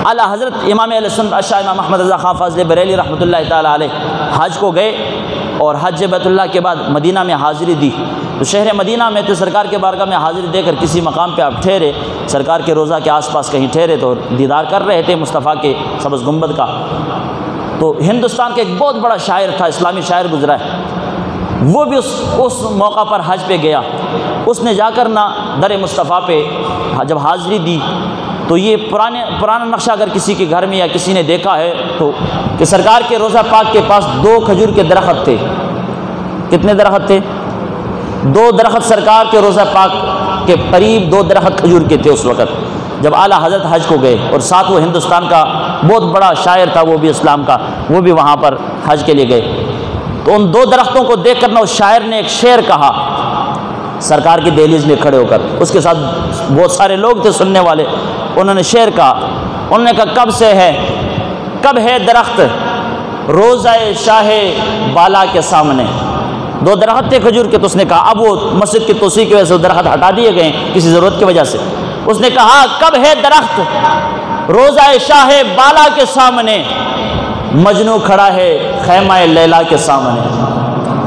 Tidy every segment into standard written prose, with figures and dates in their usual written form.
اعلیٰ حضرت امام اہل سنت شاہ امام احمد رضا خان فاضل بریلی رحمۃ اللہ تعالیٰ علیہ حج کو گئے اور حج بیت اللہ کے بعد مدینہ میں حاضری دی. تو شہر مدینہ میں تو سرکار کے بارگاہ میں حاضری دے کر کسی مقام پہ آپ ٹھہرے، سرکار کے روضہ کے آس پاس کہیں ٹھہرے تو دیدار کر رہے تھے مصطفیٰ کے سبز گنبد کا. تو ہندوستان کا ایک بہت بڑا شاعر تھا، اسلامی شاعر گزرا ہے، وہ بھی اس موقع پر حج پہ گیا. اس نے جا کر نہ در مصطفیٰ پہ جب حاضری دی تو یہ پرانا نقشہ اگر کسی کے گھر میں یا کسی نے دیکھا ہے تو کہ سرکار کے روضہ پاک کے پاس 2 کھجور کے درخت تھے. کتنے درخت تھے؟ 2 درخت سرکار کے روضہ پاک کے قریب 2 درخت کھجور کے تھے اس وقت جب اعلیٰ حضرت حج کو گئے. اور ساتھ وہ ہندوستان کا بہت بڑا شاعر تھا، وہ بھی اسلام کا، وہ بھی وہاں پر حج کے لیے گئے. تو ان 2 درختوں کو دیکھ کر نہ اس شاعر نے ایک شعر کہا سرکار کی دہلیز میں کھڑے ہو کر. اس کے ساتھ بہت سارے لوگ تھے سننے والے. انہوں نے شعر کہا، انہوں نے کہا کب ہے درخت روضہ شاہ بالا کے سامنے. 2 درخت تھے کھجور کے. تو اس نے کہا، اب وہ مسجد کی توسیع کی وجہ سے درخت ہٹا دیے گئے کسی ضرورت کی وجہ سے. اس نے کہا کب ہے درخت روضہ شاہ بالا کے سامنے، مجنو کھڑا ہے خیمہ لیلا کے سامنے.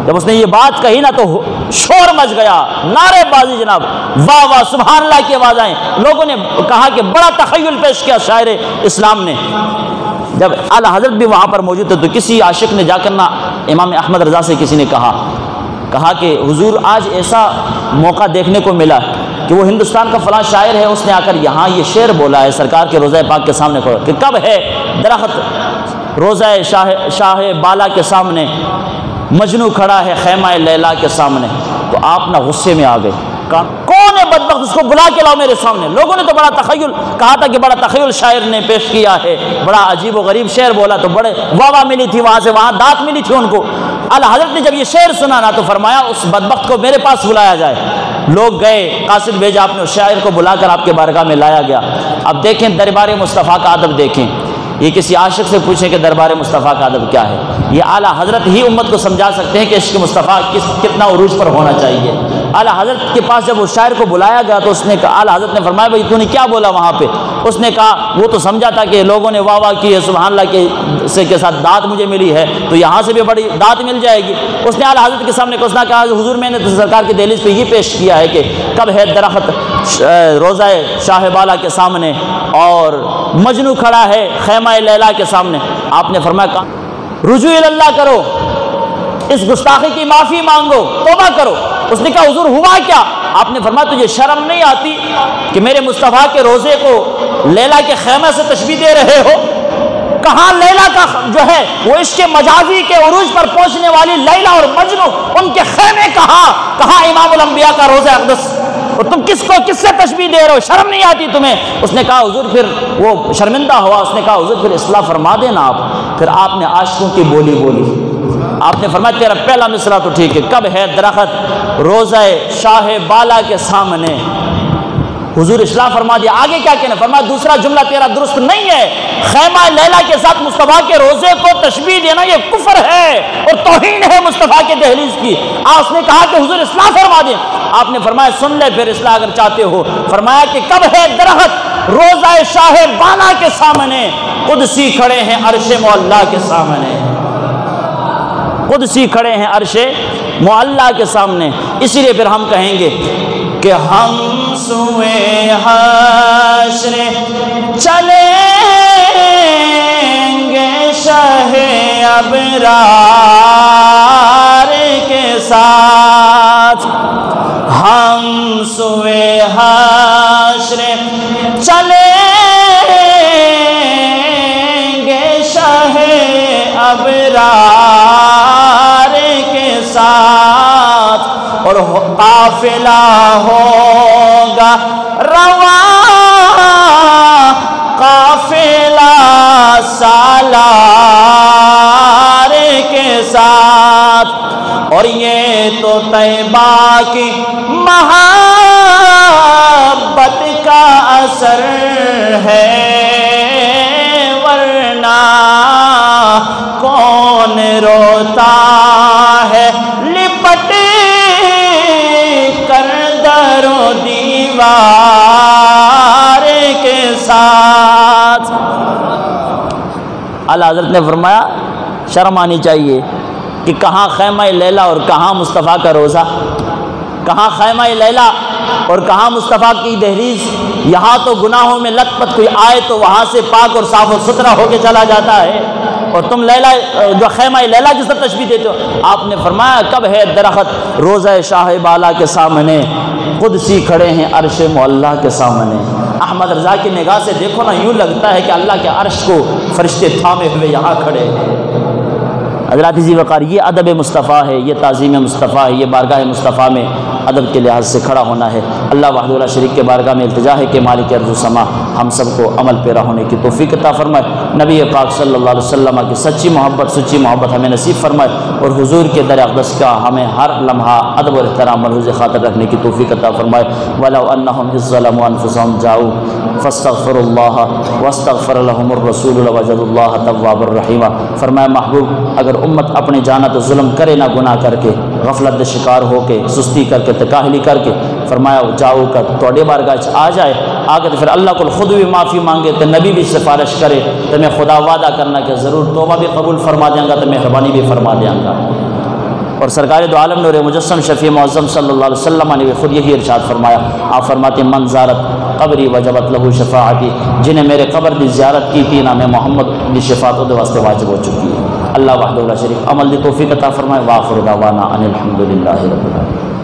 جب اس نے یہ بات کہی نا تو شور مچ گیا، نعرے بازی جناب، واہ واہ سبحان اللہ کی آواز آئیں. لوگوں نے کہا کہ بڑا تخیل پیش کیا شاعر اسلام نے. جب اعلیٰ حضرت بھی وہاں پر موجود تھے تو کسی عاشق نے جا کر نا امام احمد رضا سے کسی نے کہا کہ حضور آج ایسا موقع دیکھنے کو ملا کہ وہ ہندوستان کا فلاں شاعر ہے، اس نے آ کر یہاں یہ شعر بولا ہے سرکار کے روضہ پاک کے سامنے کہ کب ہے درخت روضہ شاہ بالا کے سامنے، مجنو کھڑا ہے خیمہ لیلا کے سامنے. تو آپ نہ غصے میں آ گئے، کہا کون ہے بدبخت، اس کو بلا کے لاؤ میرے سامنے. لوگوں نے تو بڑا تخیل کہا تھا کہ بڑا تخیل شاعر نے پیش کیا ہے، بڑا عجیب و غریب شعر بولا. تو بڑے واہ ملی تھی، وہاں داد ملی تھی ان کو. اعلیٰ حضرت نے جب یہ شعر سنا نا تو فرمایا اس بدبخت کو میرے پاس بلایا جائے. لوگ گئے، قاصد بھیجا، آپ نے اس شاعر کو بلا کر آپ کے بارگاہ میں لایا گیا. اب دیکھیں دربار مصطفیٰ کا ادب دیکھیں. یہ کسی عاشق سے پوچھیں کہ دربار مصطفیٰ کا ادب کیا ہے. یہ اعلیٰ حضرت ہی امت کو سمجھا سکتے ہیں کہ عشق مصطفیٰ کتنا عروج پر ہونا چاہیے. اعلیٰ حضرت کے پاس جب اس شاعر کو بلایا گیا تو اس نے کہا، اعلیٰ حضرت نے فرمایا بھائی تو نے کیا بولا وہاں پہ؟ اس نے کہا وہ تو سمجھا تھا کہ لوگوں نے واہ کی ہے سبحان اللہ کے ساتھ داد مجھے ملی ہے تو یہاں سے بھی بڑی داد مل جائے گی. اس نے اعلیٰ حضرت کے سامنے کہا حضور میں نے تو سرکار کی دہلیز پہ یہ پیش کیا ہے کہ کب ہے درخت روضہ شاہ بالا کے سامنے اور مجنو کھڑا ہے خیمہ لیلا کے سامنے. آپ نے فرمایا رجوع اللہ کرو، اس گستاخی کی معافی مانگو، توبہ کرو. اس نے کہا حضور ہوا کیا؟ آپ نے فرمایا تجھے شرم نہیں آتی کہ میرے مصطفیٰ کے روزے کو لیلا کے خیمہ سے تشبیہ دے رہے ہو؟ کہاں لیلا کا جو ہے وہ عشق مجازی کے عروج پر پہنچنے والی لیلا اور مجنو ان کے خیمے کہاں امام الانبیاء کا روضہ اقدس، اور تم کس سے تشبیہ دے رہے ہو؟ شرم نہیں آتی تمہیں؟ اس نے کہا حضور پھر وہ شرمندہ ہوا. اس نے کہا حضور پھر اصلاح فرما دینا آپ. پھر آپ نے عاشقوں کی بولی. آپ نے فرمایا تیرا پہلا مصرع تو ٹھیک ہے، کب ہے درخت روضہ شاہ بالا کے سامنے. حضور اصلاح فرما دیا. آگے کیا کہنا؟ فرمایا دوسرا جملہ تیرا درست نہیں ہے، خیمہ لیلا کے ساتھ مصطفیٰ کے روزے کو تشبیہ دینا یہ کفر ہے اور توہین ہے مصطفیٰ کے دہلیز کی. اس نے کہا کہ حضور اصلاح فرما دیں. آپ نے فرمایا سن لے پھر اصلاح اگر چاہتے ہو. فرمایا کہ کب ہے درخت روضہ شاہ بالا کے سامنے، قدسی کھڑے ہیں عرش معلا کے سامنے. قدسی کھڑے ہیں عرش معلا کے سامنے. اسی لیے پھر ہم کہیں گے کہ ہم سوئے حشر چلیں گے شاہ ابرار کے ساتھ. ہم سوئے حشر چلیں گے شاہ ابرار کے ساتھ اور قافلہ ہوگا رواں قافلہ سالار کے ساتھ. اور یہ تو طیبہ کی محبت کا اثر ہے، ورنہ کون روتا ہے لپٹ کر در و دیوار کے ساتھ. محمد۔ اعلی حضرت نے فرمایا شرم آنی چاہیے کہ کہاں خیمہ لیلا اور کہاں مصطفیٰ کا روزہ، کہاں خیمہ لیلا اور کہاں مصطفیٰ کی دہلیز۔ یہاں تو گناہوں میں لت پت کوئی آئے تو وہاں سے پاک اور صاف و ستھرا ہو کے چلا جاتا ہے، اور تم لیلا جو خیمہ لیلا کی سب تشبیہ دیتے ہو۔ آپ نے فرمایا کب ہے درخت روضہ شاہ بالا کے سامنے، قدسی کھڑے ہیں عرش معلیٰ کے سامنے۔ احمد رضا کی نگاہ سے دیکھو نا، یوں لگتا ہے کہ اللہ کے عرش کو فرشتے تھامے ہوئے یہاں کھڑے ہیں۔ حضرات ذی وقار، یہ ادب مصطفیٰ ہے، یہ تعظیم مصطفیٰ ہے، یہ بارگاہ مصطفیٰ میں ادب کے لحاظ سے کھڑا ہونا ہے۔ اللہ وحدہ لا شریک کے بارگاہ میں التجا ہے کہ مالک ارض و سما ہم سب کو عمل پیرا ہونے کی توفیق عطا فرمائے، نبی پاک صلی اللہ علیہ وسلم کی سچی محبت ہمیں نصیب فرمائے، اور حضور کے در اقدس کا ہمیں ہر لمحہ ادب و احترام ملحوظ خاطر رکھنے کی توفیق عطا فرمائے۔ وَلَوْ أَنَّهُمْ إِذ ظَّلَمُوا أَنفُسَهُمْ جَاءُوا فَاسْتَغْفَرُوا اللَّهَ وَاسْتَغْفَرَ لَهُمُ الرَّسُولُ لَوَجَدُوا اللَّهَ تَوَّابًا رَحِيمًا۔ فرمایا محبوب، اگر امت اپنے جانا تو ظلم کرے نہ، گناہ کر کے، غفلت دے شکار ہو کے، سستی کر کے، تکاہلی کر کے، فرمایا جاؤ کر توڑے بارگاہ آ جائے، آگے تو پھر اللہ کو خود بھی معافی مانگے تو نبی بھی سفارش کرے تو میں خدا وعدہ کرنا کہ ضرور توبہ بھی قبول فرما دیں گا تو مہربانی بھی فرما دیں گا۔ اور سرکار دو عالم نور مجسم شفیع معظم صلی اللہ علیہ وسلم نے خود یہی ارشاد فرمایا، آپ فرماتے ہیں من زارت قبری وجبت لہو شفاعتی، جنہیں میرے قبر دی زیارت کی تھی نام محمد دی شفاعت دے واسطے واجب ہو چکی ہے۔ اللہ وحدہ لا شریک عمل دی توفیق عطا فرمائے۔ وآخر دعوانا ان الحمد للہ رب العالمین۔